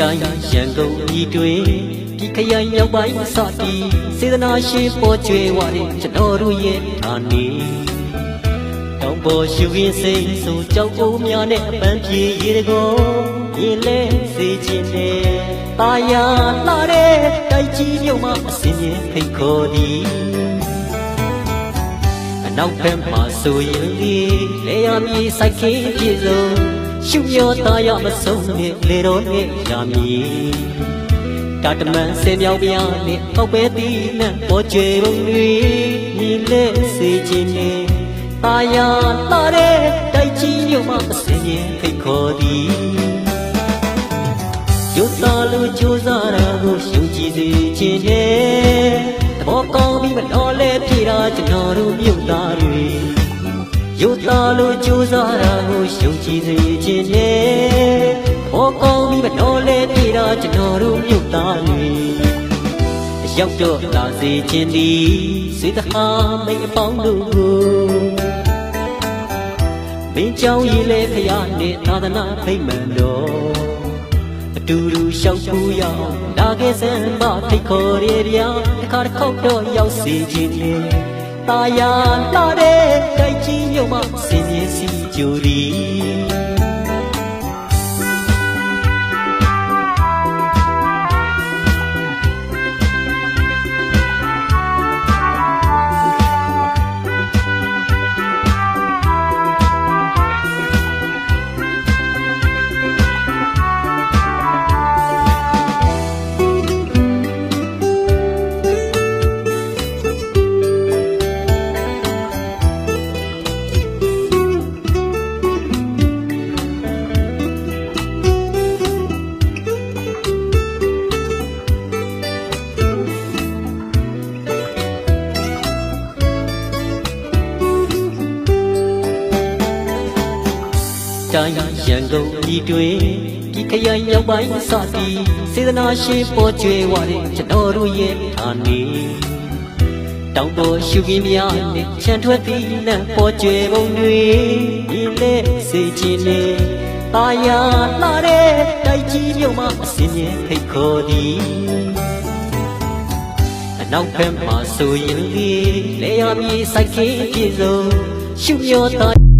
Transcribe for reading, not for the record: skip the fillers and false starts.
တိုင်းရန်ကုန်ဤတွင်ဒီခရိုင်မြောက်ပိုင်းစသည်စေတနာရှင်ပေါ်ကျွေဝတဲ့ကျွန်တော်တို့ရဲ့ဌာနေတောင်ပေါ်ရှုရင်းစိတ်ဆိုကြောက်ဖို့များနဲ့အပန်းပြေရေတကောရင်လဲစေခြင်းနဲ့တာယာလှတဲ့တိုက်ကြီးမြုံမှအစင်းရင်ဖိတ်ခေါ်သည်အနောက်ဘက်မှာဆိုရင်လေရမြေစိုက်ခင်းပြည့်စုံရှုမျောသားရမဆုံးနဲ့လေတော်နဲ့ရမြေတာတမန်ဆယ်မြောက်ပြားနဲ့ပောက်ပဲတီးနဲ့ပေါ်ကျွေပုံတွေမြည်လဲစေခြင်းနဲ့တာယာလှတဲ့တိုက်ကြီးမြုံမှအစင်းရင်ဖိတ်ခေါ်သည်ရုပ်သားလိုကြိုးစားတာကိုရှုံကြည်စေခြင်းနဲ့သဘောကောင်းပြီးမတော်လဲပြေတာကျွန်တော်တို့မြို့သားတွေရုပ်သားလိုကြိုးစားတာကိုရှုံကြည်စေခြင်းနဲ့သဘောကောင်းပြီးမတော်လဲပြေတာကျွန်တော်တို့မြို့သားတွေရောက်တော့လာစေခြင်းသည်စေတဟာမိတ်အပေါင်းတို့ကိုမင်းကြောင့်ရေးလဲဖျားနဲ့သာသနာဖိတ်မှန်တော်အတူတူရှောက်ပူရောက်လာခဲ့စမ်းမဖိတ်ခေါ်ရဗျာတစ်ခါတစ်ခေါက်တော့ရောက်စေခြင်းနဲ့တာယာလှတဲ့တိုက်ကြီးမြုံမှစင်ရင်စီကြိုသည်တိုင်းရန်ကုန်ဤတွင်ဒီခရိုင်ရောက်ပိုင်းစသည်စေတနာရှင်ပေါ်ကျွေဝတဲ့ကျွန်တော်တို့ရဲ့ဌာနေတောင်ပေါ်ရှုခင်းများနဲ့ချမ်းထွက်သည်နဲ့ပေါ်ကျွေပုံတွေဒီလဲစေခြင်းနဲ့တာယာလှတဲ့တိုက်ကြီးမြုံမှအစင်းရင်ဖိတ်ခေါ်သည်အနောက်ဘက်မှာဆိုရင်လေရမြေစိုက်ခင်းပြည့်စုံရှုမျောသား